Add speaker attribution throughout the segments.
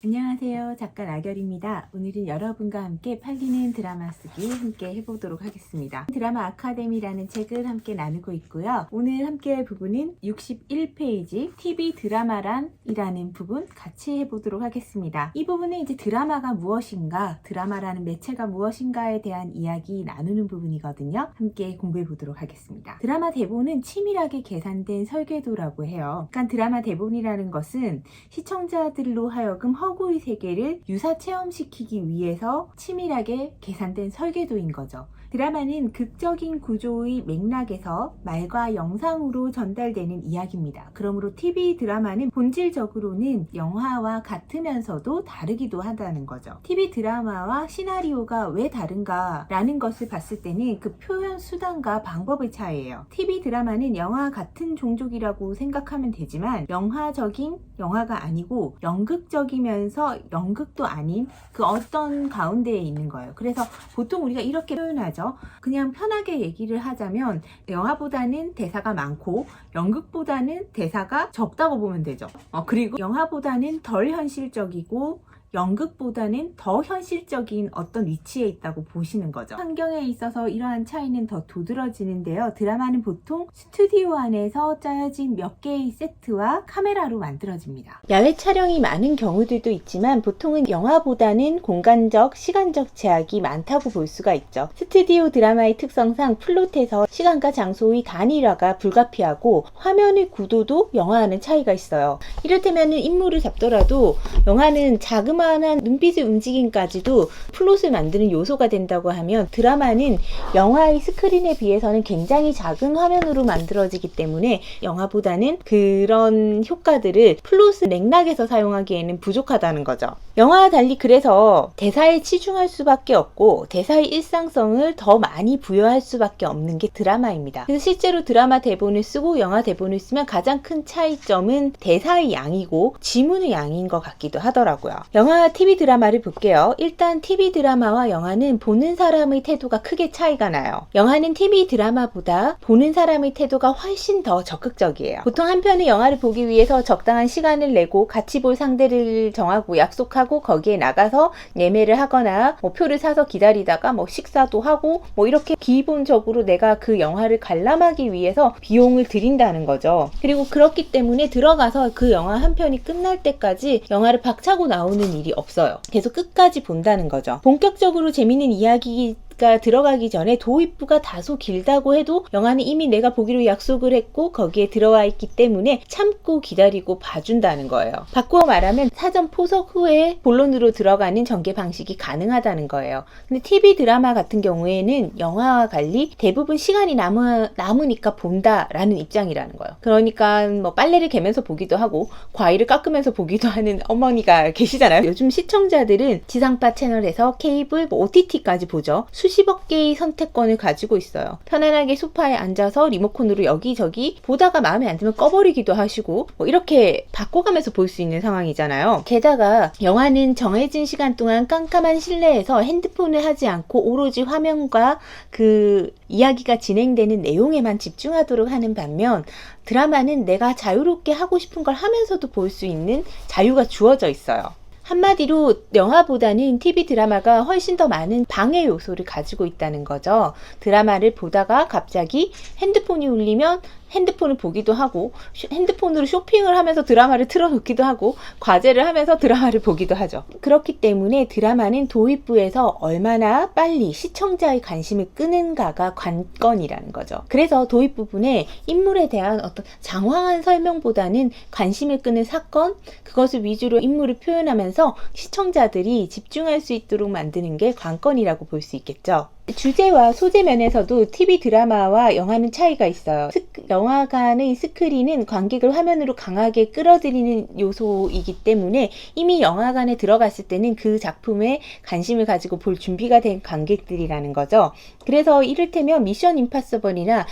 Speaker 1: 안녕하세요. 작가 나결입니다. 오늘은 여러분과 함께 팔리는 드라마 쓰기 함께 해보도록 하겠습니다. 드라마 아카데미라는 책을 함께 나누고 있고요. 오늘 함께 할 부분은 61페이지 TV 드라마란 이라는 부분 같이 해보도록 하겠습니다. 이 부분은 이제 드라마가 무엇인가, 드라마라는 매체가 무엇인가에 대한 이야기 나누는 부분이거든요. 함께 공부해 보도록 하겠습니다. 드라마 대본은 치밀하게 계산된 설계도라고 해요. 그러니까 드라마 대본이라는 것은 시청자들로 하여금 허구의 세계를 유사 체험시키기 위해서 치밀하게 계산된 설계도인 거죠. 드라마는 극적인 구조의 맥락에서 말과 영상으로 전달되는 이야기입니다. 그러므로 TV 드라마는 본질적으로는 영화와 같으면서도 다르기도 하다는 거죠. TV 드라마와 시나리오가 왜 다른가 라는 것을 봤을 때는 그 표현 수단과 방법의 차이예요. TV 드라마는 영화와 같은 종족이라고 생각하면 되지만 영화적인 영화가 아니고 연극적이면서 연극도 아닌 그 어떤 가운데에 있는 거예요. 그래서 보통 우리가 이렇게 표현하죠. 그냥 편하게 얘기를 하자면 영화보다는 대사가 많고 연극보다는 대사가 적다고 보면 되죠. 그리고 영화보다는 덜 현실적이고 연극보다는 더 현실적인 어떤 위치에 있다고 보시는 거죠. 환경에 있어서 이러한 차이는 더 두드러지는데요. 드라마는 보통 스튜디오 안에서 짜여진 몇 개의 세트와 카메라로 만들어집니다. 야외 촬영이 많은 경우들도 있지만 보통은 영화보다는 공간적, 시간적 제약이 많다고 볼 수가 있죠. 스튜디오 드라마의 특성상 플롯에서 시간과 장소의 단일화가 불가피하고 화면의 구도도 영화와는 차이가 있어요. 이를테면 인물을 잡더라도 영화는 자그마한 눈빛의 움직임까지도 플롯을 만드는 요소가 된다고 하면 드라마는 영화의 스크린에 비해서는 굉장히 작은 화면으로 만들어지기 때문에 영화보다는 그런 효과들을 플롯의 맥락에서 사용하기에는 부족하다는 거죠. 영화와 달리 그래서 대사에 치중할 수밖에 없고 대사의 일상성을 더 많이 부여할 수밖에 없는 게 드라마입니다. 그래서 실제로 드라마 대본을 쓰고 영화 대본을 쓰면 가장 큰 차이점은 대사의 양이고 지문의 양인 것 같기도 하더라고요. 영화 TV 드라마를 볼게요. 일단 TV 드라마와 영화는 보는 사람의 태도가 크게 차이가 나요. 영화는 TV 드라마보다 보는 사람의 태도가 훨씬 더 적극적이에요. 보통 한 편의 영화를 보기 위해서 적당한 시간을 내고 같이 볼 상대를 정하고 약속하고 거기에 나가서 예매를 하거나 표를 사서 기다리다가 식사도 하고 이렇게 기본적으로 내가 그 영화를 관람하기 위해서 비용을 들인다는 거죠. 그리고 그렇기 때문에 들어가서 그 영화 한 편이 끝날 때까지 영화를 박차고 나오는 일이 없어요. 계속 끝까지 본다는 거죠. 본격적으로 재밌는 이야기가 들어가기 전에 도입부가 다소 길다고 해도 영화는 이미 내가 보기로 약속을 했고 거기에 들어와 있기 때문에 참고 기다리고 봐준다는 거예요. 바꾸어 말하면 사전 포석 후에 본론으로 들어가는 전개 방식이 가능하다는 거예요. 근데 TV 드라마 같은 경우에는 영화와 달리 대부분 시간이 남으니까 본다라는 입장이라는 거예요. 그러니까 빨래를 개면서 보기도 하고 과일을 깎으면서 보기도 하는 어머니가 계시잖아요. 요즘 시청자들은 지상파 채널에서 케이블, OTT까지 보죠. 수십억 개의 선택권을 가지고 있어요. 편안하게 소파에 앉아서 리모컨으로 여기저기 보다가 마음에 안 들면 꺼버리기도 하시고 이렇게 바꿔가면서 볼 수 있는 상황이잖아요. 게다가 영화는 정해진 시간 동안 깜깜한 실내에서 핸드폰을 하지 않고 오로지 화면과 그 이야기가 진행되는 내용에만 집중하도록 하는 반면 드라마는 내가 자유롭게 하고 싶은 걸 하면서도 볼 수 있는 자유가 주어져 있어요. 한마디로 영화보다는 TV 드라마가 훨씬 더 많은 방해 요소를 가지고 있다는 거죠. 드라마를 보다가 갑자기 핸드폰이 울리면 핸드폰을 보기도 하고 핸드폰으로 쇼핑을 하면서 드라마를 틀어놓기도 하고 과제를 하면서 드라마를 보기도 하죠. 그렇기 때문에 드라마는 도입부에서 얼마나 빨리 시청자의 관심을 끄는가가 관건이라는 거죠. 그래서 도입 부분에 인물에 대한 어떤 장황한 설명보다는 관심을 끄는 사건, 그것을 위주로 인물을 표현하면서 시청자들이 집중할 수 있도록 만드는 게 관건이라고 볼 수 있겠죠. 주제와 소재 면에서도 TV 드라마와 영화는 차이가 있어요. 영화관의 스크린은 관객을 화면으로 강하게 끌어들이는 요소이기 때문에 이미 영화관에 들어갔을 때는 그 작품에 관심을 가지고 볼 준비가 된 관객들이라는 거죠. 그래서 이를테면 미션 임파서블이나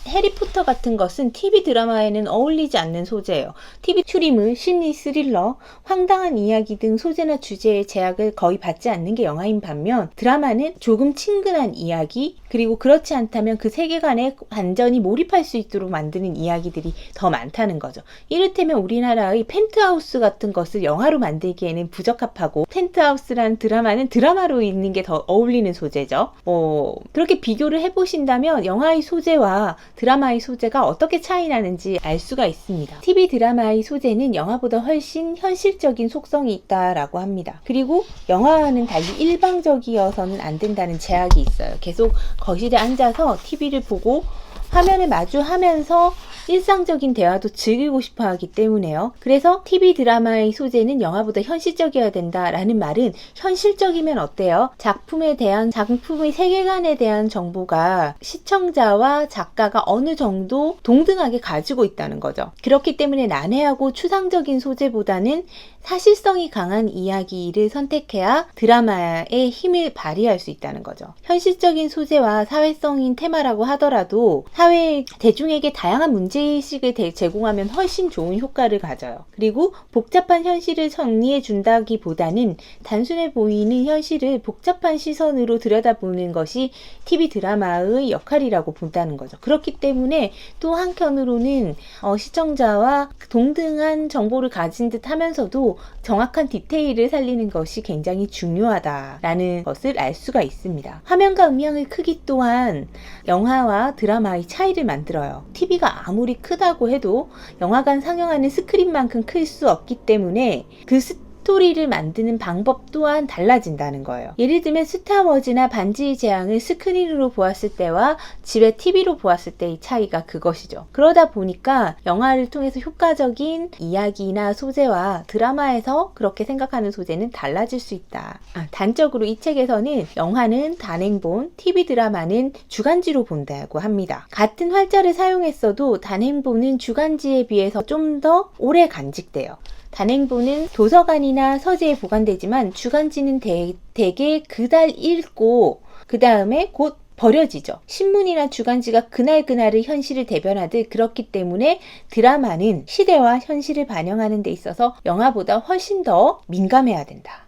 Speaker 1: 해리포터 같은 것은 TV 드라마에는 어울리지 않는 소재예요. TV 추리물, 심리 스릴러, 황당한 이야기 등 소재나 주제의 제약을 거의 받지 않는 게 영화인 반면 드라마는 조금 친근 훈훈한 이야기, 그리고 그렇지 않다면 그 세계관에 완전히 몰입할 수 있도록 만드는 이야기들이 더 많다는 거죠. 이를테면 우리나라의 펜트하우스 같은 것을 영화로 만들기에는 부적합하고, 펜트하우스라는 드라마는 드라마로 있는 게 더 어울리는 소재죠. 그렇게 비교를 해보신다면 영화의 소재와 드라마의 소재가 어떻게 차이 나는지 알 수가 있습니다. TV 드라마의 소재는 영화보다 훨씬 현실적인 속성이 있다라고 합니다. 그리고 영화와는 달리 일방적이어서는 안 된다는 제약이 있어요. 계속 거실에 앉아서 TV를 보고 화면을 마주하면서 일상적인 대화도 즐기고 싶어 하기 때문에요. 그래서 TV 드라마의 소재는 영화보다 현실적이어야 된다라는 말은, 현실적이면 어때요? 작품의 세계관에 대한 정보가 시청자와 작가가 어느 정도 동등하게 가지고 있다는 거죠. 그렇기 때문에 난해하고 추상적인 소재보다는 사실성이 강한 이야기를 선택해야 드라마의 힘을 발휘할 수 있다는 거죠. 현실적인 소재와 사회성인 테마라고 하더라도 사회 대중에게 다양한 문제의식을 제공하면 훨씬 좋은 효과를 가져요. 그리고 복잡한 현실을 정리해 준다기보다는 단순해 보이는 현실을 복잡한 시선으로 들여다보는 것이 TV 드라마의 역할이라고 본다는 거죠. 그렇기 때문에 또 한편으로는 시청자와 동등한 정보를 가진 듯 하면서도 정확한 디테일을 살리는 것이 굉장히 중요하다라는 것을 알 수가 있습니다. 화면과 음향의 크기 또한 영화와 드라마의 차이를 만들어요. TV가 아무리 크다고 해도 영화관 상영하는 스크린만큼 클 수 없기 때문에 그 스토리를 만드는 방법 또한 달라진다는 거예요. 예를 들면 스타워즈나 반지의 제왕을 스크린으로 보았을 때와 집에 TV로 보았을 때의 차이가 그것이죠. 그러다 보니까 영화를 통해서 효과적인 이야기나 소재와 드라마에서 그렇게 생각하는 소재는 달라질 수 있다. 단적으로 이 책에서는 영화는 단행본, TV 드라마는 주간지로 본다고 합니다. 같은 활자를 사용했어도 단행본은 주간지에 비해서 좀 더 오래 간직돼요. 단행본은 도서관이나 서재에 보관되지만 주간지는 대개 그달 읽고 그 다음에 곧 버려지죠. 신문이나 주간지가 그날그날의 현실을 대변하듯 그렇기 때문에 드라마는 시대와 현실을 반영하는 데 있어서 영화보다 훨씬 더 민감해야 된다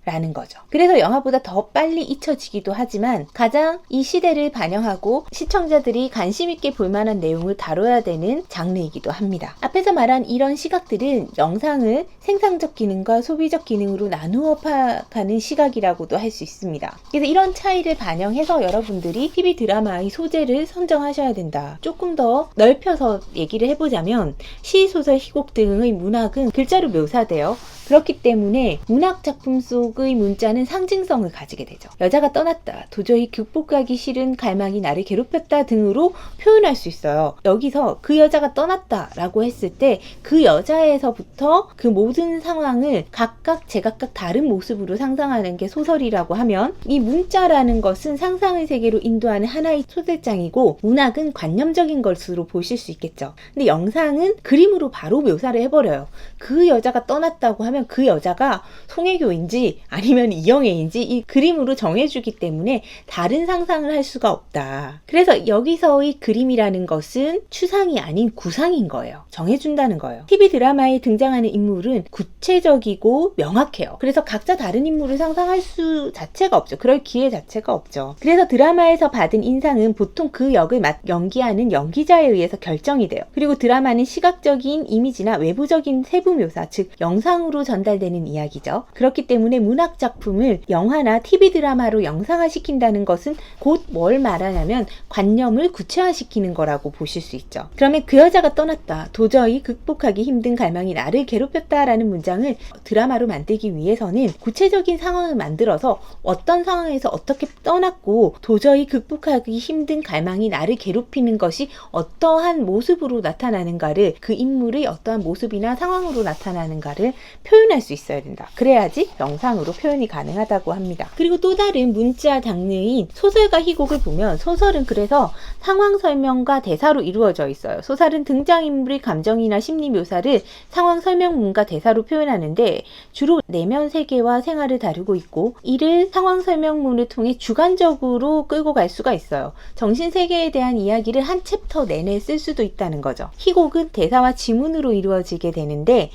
Speaker 1: 라는 거죠. 그래서 영화보다 더 빨리 잊혀지기도 하지만 가장 이 시대를 반영하고 시청자들이 관심 있게 볼 만한 내용을 다뤄야 되는 장르이기도 합니다. 앞에서 말한 이런 시각들은 영상을 생산적 기능과 소비적 기능으로 나누어 파악하는 시각이라고도 할 수 있습니다. 그래서 이런 차이를 반영해서 여러분들이 TV 드라마의 소재를 선정하셔야 된다. 조금 더 넓혀서 얘기를 해보자면 시, 소설, 희곡 등의 문학은 글자로 묘사돼요. 그렇기 때문에 문학 작품 속의 문자는 상징성을 가지게 되죠. 여자가 떠났다, 도저히 극복하기 싫은 갈망이 나를 괴롭혔다 등으로 표현할 수 있어요. 여기서 그 여자가 떠났다 라고 했을 때 그 여자에서부터 그 모든 상황을 각각 제각각 다른 모습으로 상상하는 게 소설이라고 하면, 이 문자라는 것은 상상의 세계로 인도하는 하나의 초대장이고 문학은 관념적인 것으로 보실 수 있겠죠. 근데 영상은 그림으로 바로 묘사를 해버려요. 그 여자가 떠났다고 하면 그 여자가 송혜교인지 아니면 이영애인지 이 그림으로 정해주기 때문에 다른 상상을 할 수가 없다. 그래서 여기서의 그림이라는 것은 추상이 아닌 구상인 거예요. 정해준다는 거예요. TV 드라마에 등장하는 인물은 구체적이고 명확해요. 그래서 각자 다른 인물을 상상할 수 자체가 없죠. 그럴 기회 자체가 없죠. 그래서 드라마에서 받은 인상은 보통 그 역을 연기하는 연기자에 의해서 결정이 돼요. 그리고 드라마는 시각적인 이미지나 외부적인 세부 묘사, 즉 영상으로 전달되는 이야기죠. 그렇기 때문에 문학 작품을 영화나 TV 드라마로 영상화시킨다는 것은 곧 뭘 말하냐면 관념을 구체화시키는 거라고 보실 수 있죠. 그러면 그 여자가 떠났다, 도저히 극복하기 힘든 갈망이 나를 괴롭혔다라는 문장을 드라마로 만들기 위해서는 구체적인 상황을 만들어서 어떤 상황에서 어떻게 떠났고 도저히 극복하기 힘든 갈망이 나를 괴롭히는 것이 어떠한 모습으로 나타나는가를, 그 인물의 어떠한 모습이나 상황으로 나타나는가를 표현할 수 있어야 된다. 그래야지 영상으로 표현이 가능하다고 합니다. 그리고 또 다른 문자 장르인 소설과 희곡을 보면, 소설은 그래서 상황 설명과 대사로 이루어져 있어요. 소설은 등장인물의 감정이나 심리 묘사를 상황 설명문과 대사로 표현하는데 주로 내면 세계와 생활을 다루고 있고, 이를 상황 설명문을 통해 주관적으로 끌고 갈 수가 있어요. 정신 세계에 대한 이야기를 한 챕터 내내 쓸 수도 있다는 거죠. 희곡은 대사와 지문으로 이루어지게 되는데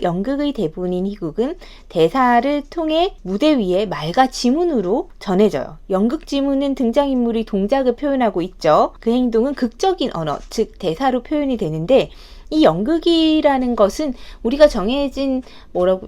Speaker 1: 연극의 대본인 희극은 대사를 통해 무대 위에 말과 지문으로 전해져요. 연극 지문은 등장인물의 동작을 표현하고 있죠. 그 행동은 극적인 언어, 즉 대사로 표현이 되는데, 이 연극이라는 것은 우리가 정해진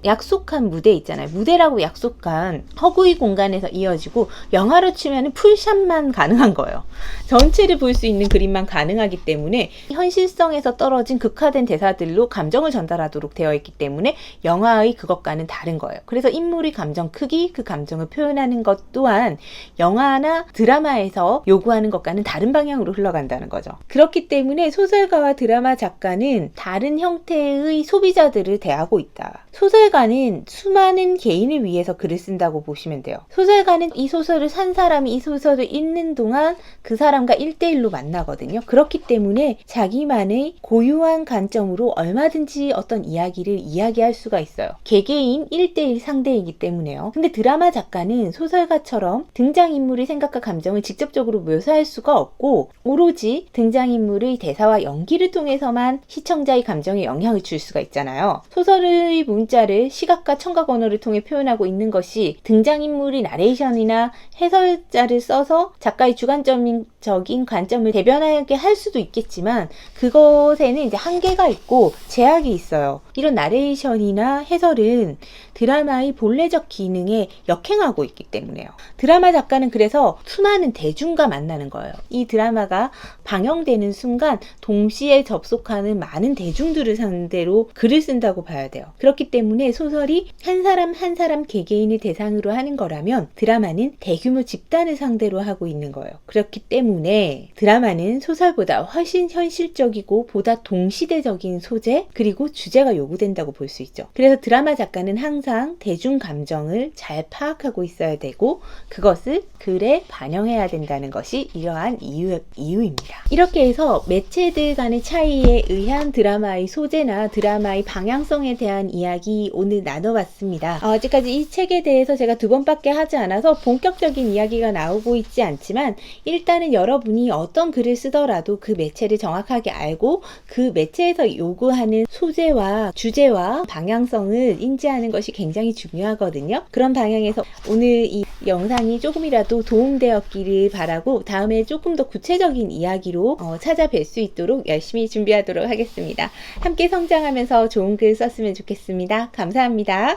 Speaker 1: 약속한 무대 있잖아요. 무대라고 약속한 허구의 공간에서 이어지고, 영화로 치면 풀샷만 가능한 거예요. 전체를 볼 수 있는 그림만 가능하기 때문에 현실성에서 떨어진 극화된 대사들로 감정을 전달하도록 되어 있기 때문에 영화의 그것과는 다른 거예요. 그래서 인물의 감정 크기, 그 감정을 표현하는 것 또한 영화나 드라마에서 요구하는 것과는 다른 방향으로 흘러간다는 거죠. 그렇기 때문에 소설가와 드라마 작가는 다른 형태의 소비자들을 대하고 있다. 소설가는 수많은 개인을 위해서 글을 쓴다고 보시면 돼요. 소설가는 이 소설을 산 사람이 이 소설을 읽는 동안 그 사람과 1대1로 만나거든요. 그렇기 때문에 자기만의 고유한 관점으로 얼마든지 어떤 이야기를 이야기할 수가 있어요. 개개인 1대1 상대이기 때문에요. 근데 드라마 작가는 소설가처럼 등장인물의 생각과 감정을 직접적으로 묘사할 수가 없고, 오로지 등장인물의 대사와 연기를 통해서만 시청자의 감정에 영향을 줄 수가 있잖아요. 소설의 문자를 시각과 청각 언어를 통해 표현하고 있는 것이 등장인물의 나레이션이나 해설자를 써서 작가의 주관적인 관점을 대변하게 할 수도 있겠지만, 그것에는 이제 한계가 있고 제약이 있어요. 이런 나레이션이나 해설은 드라마의 본래적 기능에 역행하고 있기 때문에요. 드라마 작가는 그래서 수많은 대중과 만나는 거예요. 이 드라마가 방영되는 순간 동시에 접속하는 많은 대중들을 상대로 글을 쓴다고 봐야 돼요. 그렇기 때문에 소설이 한 사람 한 사람 개개인을 대상으로 하는 거라면, 드라마는 대규모 집단을 상대로 하고 있는 거예요. 그렇기 때문에 드라마는 소설보다 훨씬 현실적이고 보다 동시대적인 소재 그리고 주제가 요구된다고 볼 수 있죠. 그래서 드라마 작가는 항상 대중 감정을 잘 파악하고 있어야 되고, 그것을 글에 반영해야 된다는 것이 이러한 이유입니다. 이렇게 해서 매체들 간의 차이에 의한 드라마의 소재나 드라마의 방향성에 대한 이야기 오늘 나눠봤습니다. 아직까지 이 책에 대해서 제가 2번밖에 하지 않아서 본격적인 이야기가 나오고 있지 않지만, 일단은 여러분이 어떤 글을 쓰더라도 그 매체를 정확하게 알고 그 매체에서 요구하는 소재와 주제와 방향성을 인지하는 것이 굉장히 중요하거든요. 그런 방향에서 오늘 이 영상이 조금이라도 도움되었기를 바라고, 다음에 조금 더 구체적인 이야기로 찾아뵐 수 있도록 열심히 준비하도록 하겠습니다. 함께 성장하면서 좋은 글 썼으면 좋겠습니다. 감사합니다.